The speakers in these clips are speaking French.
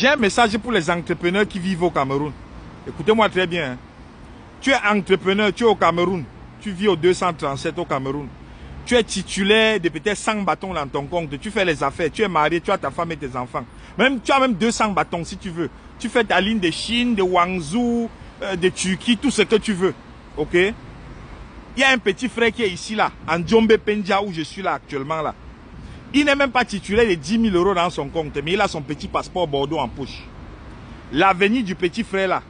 J'ai un message pour les entrepreneurs qui vivent au Cameroun. Écoutez-moi très bien. Hein. Tu es entrepreneur, tu es au Cameroun. Tu vis au 237 au Cameroun. Tu es titulaire de peut-être 100 bâtons dans ton compte. Tu fais les affaires. Tu es marié, tu as ta femme et tes enfants. Tu as même 200 bâtons si tu veux. Tu fais ta ligne de Chine, de Guangzhou, de Turquie, tout ce que tu veux. Ok? Il y a un petit frère qui est ici, là, en Djombe Penja, où je suis là actuellement, là. Il n'est même pas titulaire de 10 000 euros dans son compte, mais il a son petit passeport Bordeaux en poche. L'avenir du petit frère là,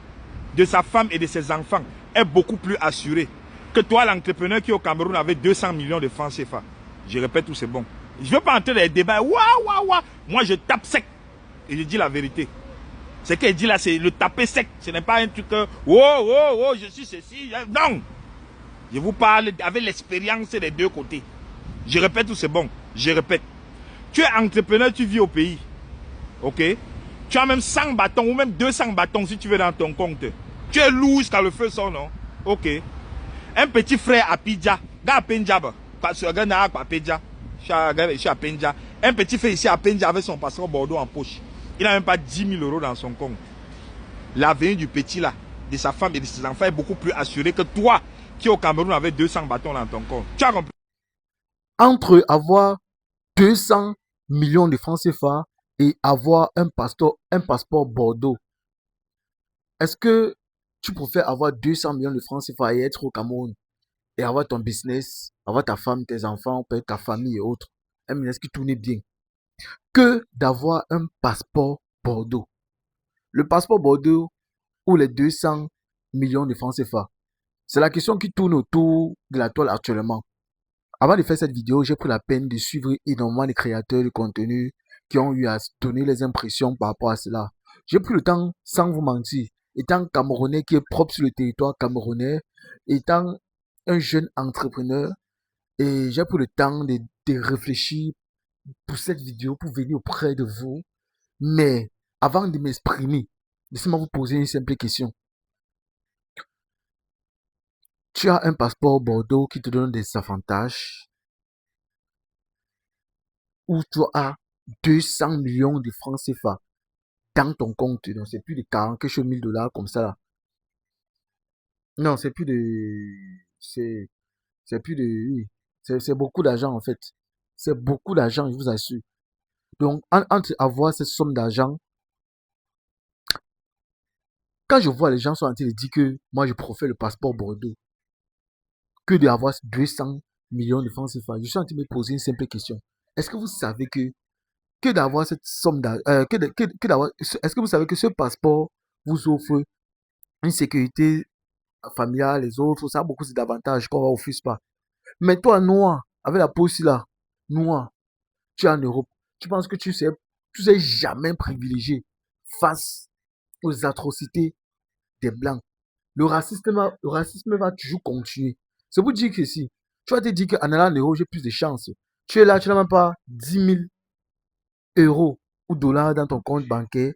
de sa femme et de ses enfants, est beaucoup plus assuré que toi, l'entrepreneur qui est au Cameroun avec 200 millions de francs CFA. Je répète tout, c'est bon. Je ne veux pas entrer dans les débats. Moi, je tape sec. Et je dis la vérité. Ce qu'elle dit là, c'est le taper sec. Ce n'est pas un truc que, je suis ceci. Non. Je vous parle avec l'expérience des deux côtés. Je répète tout, c'est bon. Je répète. Tu es entrepreneur, tu vis au pays. Ok? Tu as même 100 bâtons ou même 200 bâtons si tu veux dans ton compte. Tu es lourd jusqu'à le feu sort, non? Ok. Un petit frère à Pidja. Un petit frère ici à Pendja avec son passeport Bordeaux en poche. Il n'a même pas 10 000 euros dans son compte. L'avenir du petit là, de sa femme et de ses enfants est beaucoup plus assuré que toi qui es au Cameroun avec 200 bâtons dans ton compte. Tu as compris? Entre avoir 200 millions de francs CFA et avoir un passeport Bordeaux, est-ce que tu préfères avoir 200 millions de francs CFA et être au Cameroun et avoir ton business, avoir ta femme, tes enfants, peut-être ta famille et autres, un business qui tourne bien, que d'avoir un passeport Bordeaux? Le passeport Bordeaux ou les 200 millions de francs CFA? C'est la question qui tourne autour de la toile actuellement. Avant de faire cette vidéo, j'ai pris la peine de suivre énormément de créateurs de contenu qui ont eu à donner les impressions par rapport à cela. J'ai pris le temps, sans vous mentir, étant Camerounais qui est propre sur le territoire camerounais, étant un jeune entrepreneur, et j'ai pris le temps de réfléchir pour cette vidéo, pour venir auprès de vous. Mais avant de m'exprimer, laissez-moi vous poser une simple question. Tu as un passeport Bordeaux qui te donne des avantages, ou tu as 200 millions de francs CFA dans ton compte. Donc, c'est plus de 40 quelque chose 1000 dollars comme ça là. Non, c'est plus de. C'est plus de. Oui. C'est beaucoup d'argent en fait. C'est beaucoup d'argent, je vous assure. Donc, entre avoir cette somme d'argent, quand je vois les gens sont en train de dire que moi je préfère le passeport Bordeaux que d'avoir 200 millions de francs CFA, je suis en train de me poser une simple question. Est-ce que vous savez que d'avoir cette somme d'argent, est-ce que vous savez que ce passeport vous offre une sécurité familiale, les autres, ça a beaucoup d'avantages qu'on va offrir pas. Mais toi, noir, avec la peau aussi là, noir, tu es en Europe, tu penses que tu sais jamais privilégié face aux atrocités des Blancs. Le racisme va toujours continuer. C'est pour dire que si, tu vas te dire qu'en allant en Europe, j'ai plus de chance. Tu es là, tu n'as même pas 10 000 euros ou dollars dans ton compte bancaire,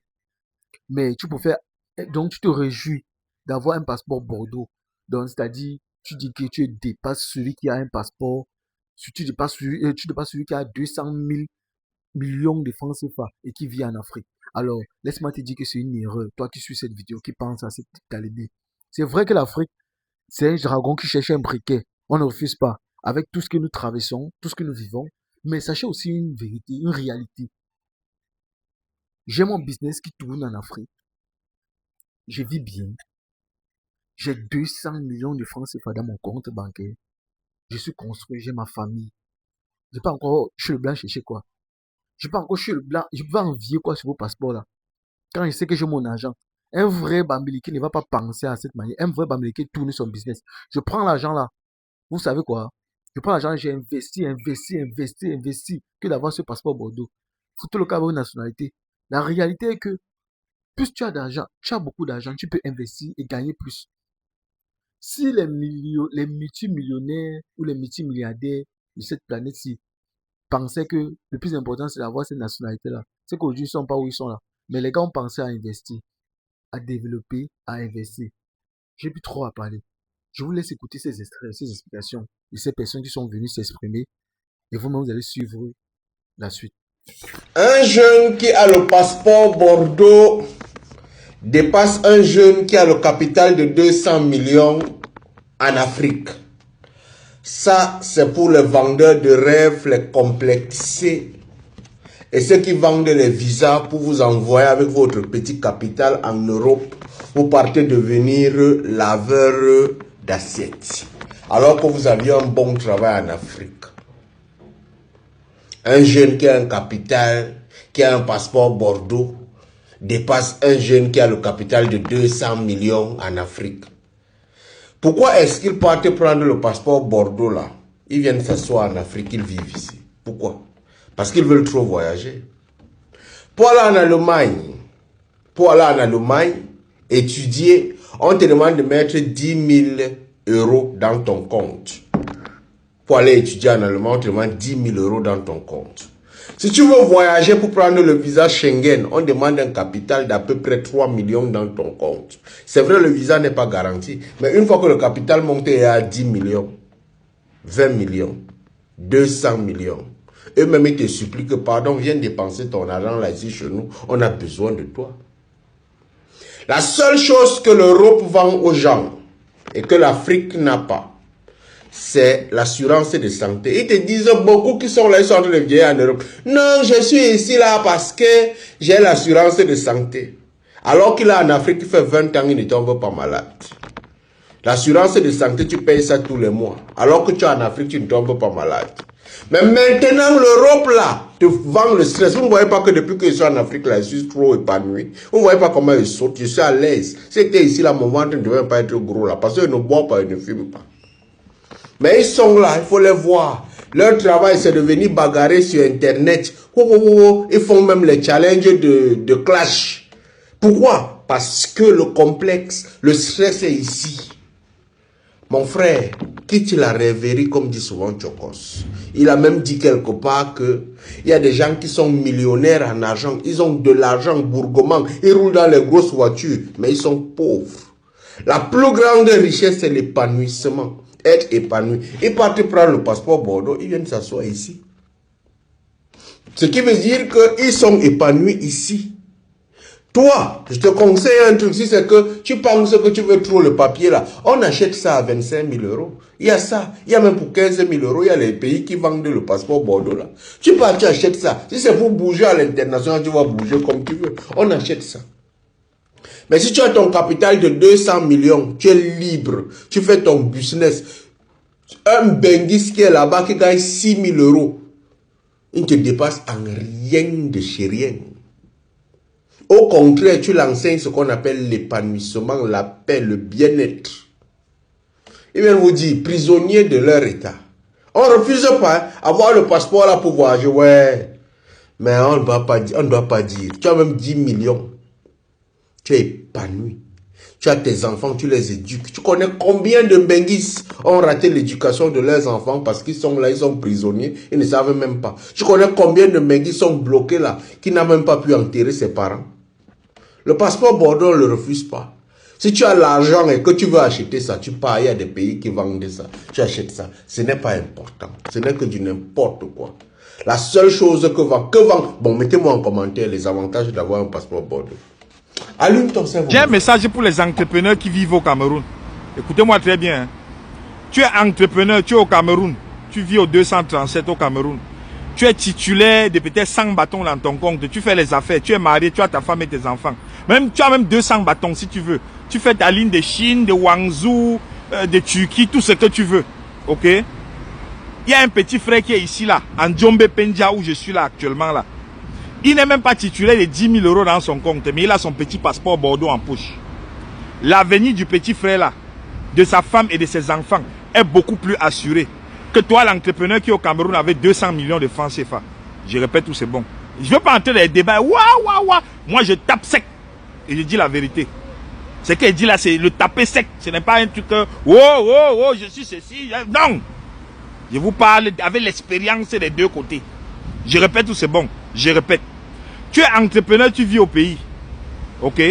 mais tu peux faire, donc tu te réjouis d'avoir un passeport Bordeaux. Donc, c'est-à-dire, tu dis que tu dépasses celui qui a un passeport, tu dépasses celui qui a 200 000 millions de francs CFA et qui vit en Afrique. Alors, laisse-moi te dire que c'est une erreur. Toi qui suis cette vidéo, qui pense à cette idée. C'est vrai que l'Afrique, c'est un dragon qui cherche un briquet. On ne refuse pas. Avec tout ce que nous traversons, tout ce que nous vivons. Mais sachez aussi une vérité, une réalité. J'ai mon business qui tourne en Afrique. Je vis bien. J'ai 200 millions de francs CFA dans mon compte bancaire. Je suis construit, j'ai ma famille. Je pas encore, je suis le blanc chercher quoi. Je pas encore, je suis le blanc. Je peux pas envier quoi sur vos passeports là. Quand je sais que j'ai mon argent. Un vrai Bambiliki ne va pas penser à cette manière. Un vrai Bambiliki tourne son business. Je prends l'argent là. Vous savez quoi? Je prends l'argent, j'ai investi, que d'avoir ce passeport Bordeaux. Foutez le cas avec une nationalité. La réalité est que plus tu as d'argent, tu as beaucoup d'argent, tu peux investir et gagner plus. Si les multimillionnaires ou les multimilliardaires de cette planète-ci pensaient que le plus important c'est d'avoir cette nationalité-là, c'est qu'aujourd'hui ils ne sont pas où ils sont là. Mais les gars ont pensé à investir, à développer, à investir. J'ai plus trop à parler. Je vous laisse écouter ces extraits, ces explications de ces personnes qui sont venues s'exprimer et vous-même vous allez suivre la suite. Un jeune qui a le passeport Bordeaux dépasse un jeune qui a le capital de 200 millions en Afrique. Ça, c'est pour les vendeurs de rêves, les complexés. Et ceux qui vendent les visas pour vous envoyer avec votre petit capital en Europe, vous partez devenir laveur d'assiettes. Alors que vous aviez un bon travail en Afrique. Un jeune qui a un capital, qui a un passeport Bordeaux, dépasse un jeune qui a le capital de 200 millions en Afrique. Pourquoi est-ce qu'ils partent prendre le passeport Bordeaux là? Ils viennent s'asseoir en Afrique, ils vivent ici. Pourquoi? Parce qu'ils veulent trop voyager. Pour aller en Allemagne, étudier, on te demande de mettre 10 000 euros dans ton compte. Pour aller étudier en Allemagne, on te demande 10 000 euros dans ton compte. Si tu veux voyager pour prendre le visa Schengen, on demande un capital d'à peu près 3 millions dans ton compte. C'est vrai, le visa n'est pas garanti. Mais une fois que le capital monte à 10 millions, 20 millions, 200 millions, eux-mêmes ils te supplient que, pardon, viens dépenser ton argent là ici chez nous, on a besoin de toi. La seule chose que l'Europe vend aux gens et que l'Afrique n'a pas, c'est l'assurance de santé. Ils te disent beaucoup qui sont là, ils sont en train de vieillir en Europe. Non, je suis ici là parce que j'ai l'assurance de santé. Alors qu'il est en Afrique, il fait 20 ans, il ne tombe pas malade. L'assurance de santé, tu payes ça tous les mois. Alors que tu es en Afrique, tu ne tombes pas malade. Mais maintenant, l'Europe là, te vend le stress. Vous ne voyez pas que depuis que je suis en Afrique là, je suis trop épanoui. Vous ne voyez pas comment je saute, je suis à l'aise. Si j'étais ici là, mon ventre ne devait pas être gros là. Parce qu'ils ne boivent pas, ils ne fument pas. Mais ils sont là, il faut les voir. Leur travail, c'est de venir bagarrer sur Internet. Ils font même les challenges de clash. Pourquoi? Parce que le complexe, le stress est ici. Mon frère, quitte la rêverie, comme dit souvent Chokos. Il a même dit quelque part que il y a des gens qui sont millionnaires en argent. Ils ont de l'argent bourgomant. Ils roulent dans les grosses voitures, mais ils sont pauvres. La plus grande richesse, c'est l'épanouissement. Être épanoui. Ils partent prendre le passeport Bordeaux, ils viennent s'asseoir ici. Ce qui veut dire qu'ils sont épanouis ici. Toi, je te conseille un truc, si c'est que tu penses que tu veux trop le papier là, on achète ça à 25 000 euros. Il y a ça, il y a même pour 15 000 euros, il y a les pays qui vendent le passeport Bordeaux là. Tu pars, tu achètes ça. Si c'est pour bouger à l'international, tu vas bouger comme tu veux. On achète ça. Mais si tu as ton capital de 200 millions, tu es libre, tu fais ton business. Un Benguis qui est là-bas, qui gagne 6 000 euros, il te dépasse en rien de chez rien. Au contraire, tu l'enseignes ce qu'on appelle l'épanouissement, la paix, le bien-être. Ils viennent vous dire, prisonniers de leur état. On ne refuse pas avoir le passeport là pour voyager, ouais. Mais on ne doit pas dire. Tu as même 10 millions. Tu es épanoui. Tu as tes enfants, tu les éduques. Tu connais combien de Benguis ont raté l'éducation de leurs enfants parce qu'ils sont là, ils sont prisonniers, ils ne savent même pas. Tu connais combien de Benguis sont bloqués là, qui n'ont même pas pu enterrer ses parents. Le passeport Bordeaux ne le refuse pas. Si tu as l'argent et que tu veux acheter ça, tu pars, il y a des pays qui vendent ça. Tu achètes ça. Ce n'est pas important. Ce n'est que du n'importe quoi. La seule chose que vend. Bon, mettez-moi en commentaire les avantages d'avoir un passeport Bordeaux. Allume ton cerveau. J'ai un message pour les entrepreneurs qui vivent au Cameroun. Écoutez-moi très bien. Hein. Tu es entrepreneur, tu es au Cameroun. Tu vis au 237 au Cameroun. Tu es titulaire de peut-être 100 bâtons dans ton compte. Tu fais les affaires. Tu es marié, tu as ta femme et tes enfants. Tu as même 200 bâtons si tu veux. Tu fais ta ligne de Chine, de Guangzhou, de Turquie, tout ce que tu veux. Ok? Il y a un petit frère qui est ici là, en Djombe Pendia où je suis là actuellement là. Il n'est même pas titulaire de 10 000 euros dans son compte, mais il a son petit passeport Bordeaux en poche. L'avenir du petit frère là, de sa femme et de ses enfants, est beaucoup plus assuré que toi, l'entrepreneur qui est au Cameroun avec 200 millions de francs CFA. Je répète tout, c'est bon. Je ne veux pas entrer dans les débats. Moi, je tape sec. Et je dis la vérité. Ce qu'elle dit là, c'est le taper sec. Ce n'est pas un truc que, je suis ceci. Non. Je vous parle avec l'expérience des deux côtés. Je répète tout, c'est bon. Je répète. Tu es entrepreneur, tu vis au pays. Ok?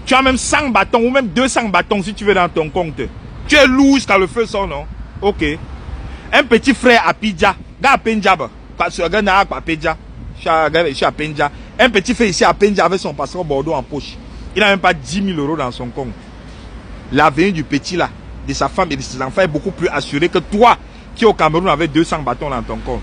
Tu as même 100 bâtons ou même 200 bâtons si tu veux dans ton compte. Tu es lourd jusqu'à le feu son, non? Ok. Un petit frère à Pidja. Dans Pendjab. Parce que Je suis à Penja. Un petit fait ici à Penja avec son passeport Bordeaux en poche. Il n'a même pas 10 000 euros dans son compte. L'avenir du petit là, de sa femme et de ses enfants est beaucoup plus assuré que toi qui au Cameroun avec 200 bâtons dans ton compte.